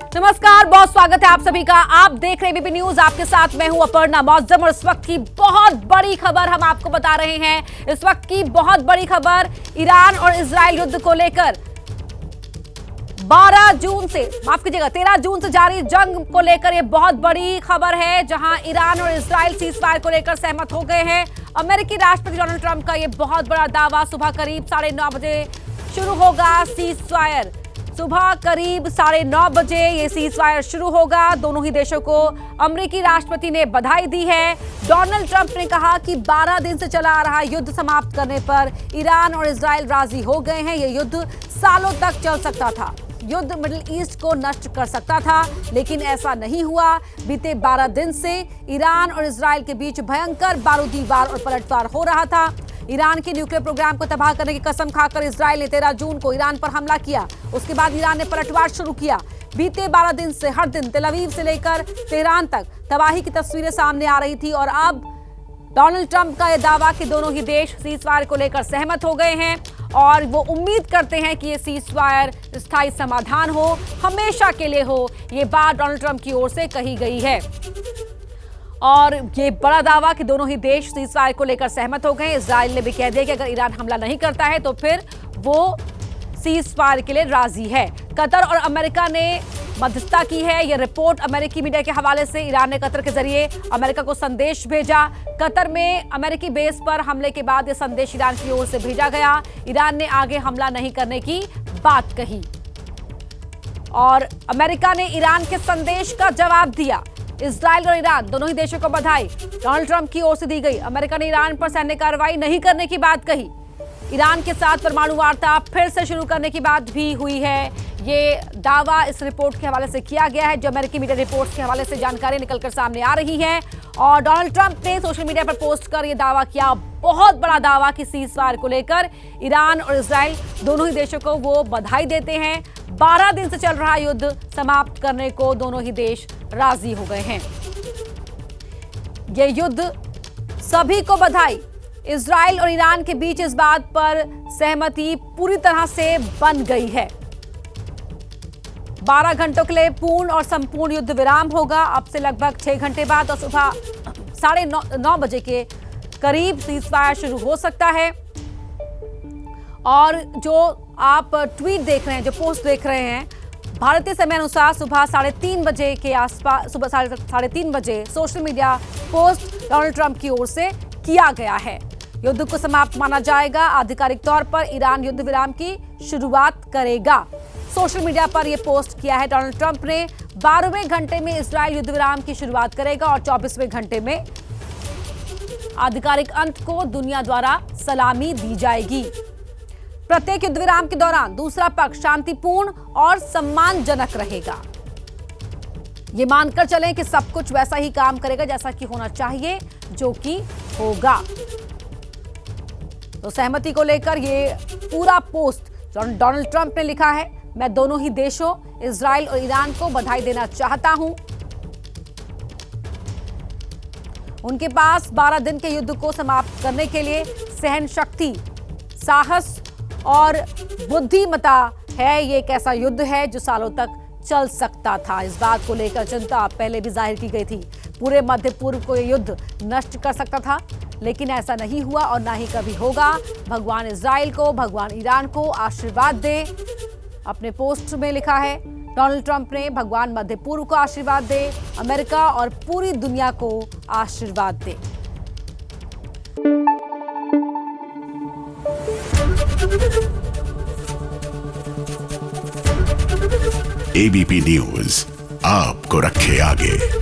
नमस्कार, बहुत स्वागत है आप सभी का। आप देख रहे हैं एबीपी न्यूज, आपके साथ मैं हूं अपर्णा मौजम और इस वक्त की बहुत बड़ी खबर हम आपको बता रहे हैं। इस वक्त की बहुत बड़ी खबर ईरान और इजराइल युद्ध को लेकर 13 जून से जारी जंग को लेकर यह बहुत बड़ी खबर है, जहां ईरान और इजराइल सीजफायर को लेकर सहमत हो गए हैं। अमेरिकी राष्ट्रपति डोनाल्ड ट्रंप का यह बहुत बड़ा दावा, सुबह करीब 9:30 बजे शुरू होगा सीजफायर। सुबह करीब 9:30 बजे ये सीजफायर शुरू होगा। दोनों ही देशों को अमेरिकी राष्ट्रपति ने बधाई दी है। डोनाल्ड ट्रंप ने कहा कि 12 दिन से चला आ रहा युद्ध समाप्त करने पर ईरान और इजराइल राजी हो गए हैं। यह युद्ध सालों तक चल सकता था, युद्ध मिडिल ईस्ट को नष्ट कर सकता था, लेकिन ऐसा नहीं हुआ। बीते 12 दिन से ईरान और इजराइल के बीच भयंकर बारूदी वार और पलटवार हो रहा था। ईरान के न्यूक्लियर प्रोग्राम को तबाह करने की कसम खाकर इजराइल ने 13 जून को ईरान पर हमला किया। उसके बाद ईरान ने पलटवार शुरू किया। बीते 12 दिन से हर दिन तेल अवीव से लेकर तेहरान तक तबाही की तस्वीरें सामने आ रही थी और अब डोनाल्ड ट्रंप का यह दावा कि दोनों ही देश सीजफायर को लेकर सहमत हो गए हैं और वो उम्मीद करते हैं कि ये सीजफायर स्थायी समाधान हो, हमेशा के लिए हो। ये बात डोनाल्ड ट्रंप की ओर से कही गई है और ये बड़ा दावा कि दोनों ही देश सीजफायर को लेकर सहमत हो गए। इजराइल ने भी कह दिया कि अगर ईरान हमला नहीं करता है तो फिर वो सीजफायर के लिए राजी है। कतर और अमेरिका ने मध्यस्थता की है। यह रिपोर्ट अमेरिकी मीडिया के हवाले से। ईरान ने कतर के जरिए अमेरिका को संदेश भेजा। कतर में अमेरिकी बेस पर हमले के बाद यह संदेश ईरान की ओर से भेजा गया। ईरान ने आगे हमला नहीं करने की बात कही और अमेरिका ने ईरान के संदेश का जवाब दिया। इजराइल और ईरान दोनों ही देशों को बधाई डोनाल्ड ट्रंप की ओर से दी गई। अमेरिका ने ईरान पर सैन्य कार्रवाई नहीं करने की बात कही। ईरान के साथ परमाणु वार्ता फिर से शुरू करने की बात भी हुई है। ये दावा इस रिपोर्ट के हवाले से किया गया है, जो अमेरिकी मीडिया रिपोर्ट्स के हवाले से जानकारी निकलकर सामने आ रही है। और डोनाल्ड ट्रंप ने सोशल मीडिया पर पोस्ट कर यह दावा किया, बहुत बड़ा दावा कि सीजफायर को लेकर ईरान और इजराइल दोनों ही देशों को वो बधाई देते हैं। 12 दिन से चल रहा युद्ध समाप्त करने को दोनों ही देश राजी हो गए हैं। यह युद्ध सभी को बधाई। इजराइल और ईरान के बीच इस बात पर सहमति पूरी तरह से बन गई है। 12 घंटों के लिए पूर्ण और संपूर्ण युद्ध विराम होगा। अब से लगभग 6 घंटे बाद और सुबह 9:30 बजे के करीब सीजफायर शुरू हो सकता है। और जो आप ट्वीट देख रहे हैं, जो पोस्ट देख रहे हैं, भारतीय समय अनुसार सुबह 3:30 बजे के आसपास, सुबह 3:30 बजे social media post Donald Trump की ओर से किया गया है। युद्ध को समाप्त माना जाएगा। आधिकारिक तौर पर ईरान युद्ध विराम की शुरुआत करेगा। सोशल मीडिया पर यह पोस्ट किया है डोनाल्ड ट्रंप ने। 12वें घंटे में इजराइल युद्ध विराम की शुरुआत करेगा और 24वें घंटे में आधिकारिक अंत को दुनिया द्वारा सलामी दी जाएगी। प्रत्येक युद्ध विराम के दौरान दूसरा पक्ष शांतिपूर्ण और सम्मानजनक रहेगा। ये मानकर चलें कि सब कुछ वैसा ही काम करेगा जैसा कि होना चाहिए, जो कि होगा। तो सहमति को लेकर ये पूरा पोस्ट डोनाल्ड ट्रंप ने लिखा है। मैं दोनों ही देशों इजराइल और ईरान को बधाई देना चाहता हूं। उनके पास 12 दिन के युद्ध को समाप्त करने के लिए सहन शक्ति, साहस और बुद्धिमत्ता है। ये एक ऐसा युद्ध है जो सालों तक चल सकता था। इस बात को लेकर चिंता पहले भी जाहिर की गई थी। पूरे मध्य पूर्व को ये युद्ध नष्ट कर सकता था, लेकिन ऐसा नहीं हुआ और ना ही कभी होगा। भगवान इजराइल को, भगवान ईरान को आशीर्वाद दे। अपने पोस्ट में लिखा है डोनाल्ड ट्रंप ने, भगवान मध्य पूर्व को आशीर्वाद दे, अमेरिका और पूरी दुनिया को आशीर्वाद दे। एबीपी न्यूज आपको रखे आगे।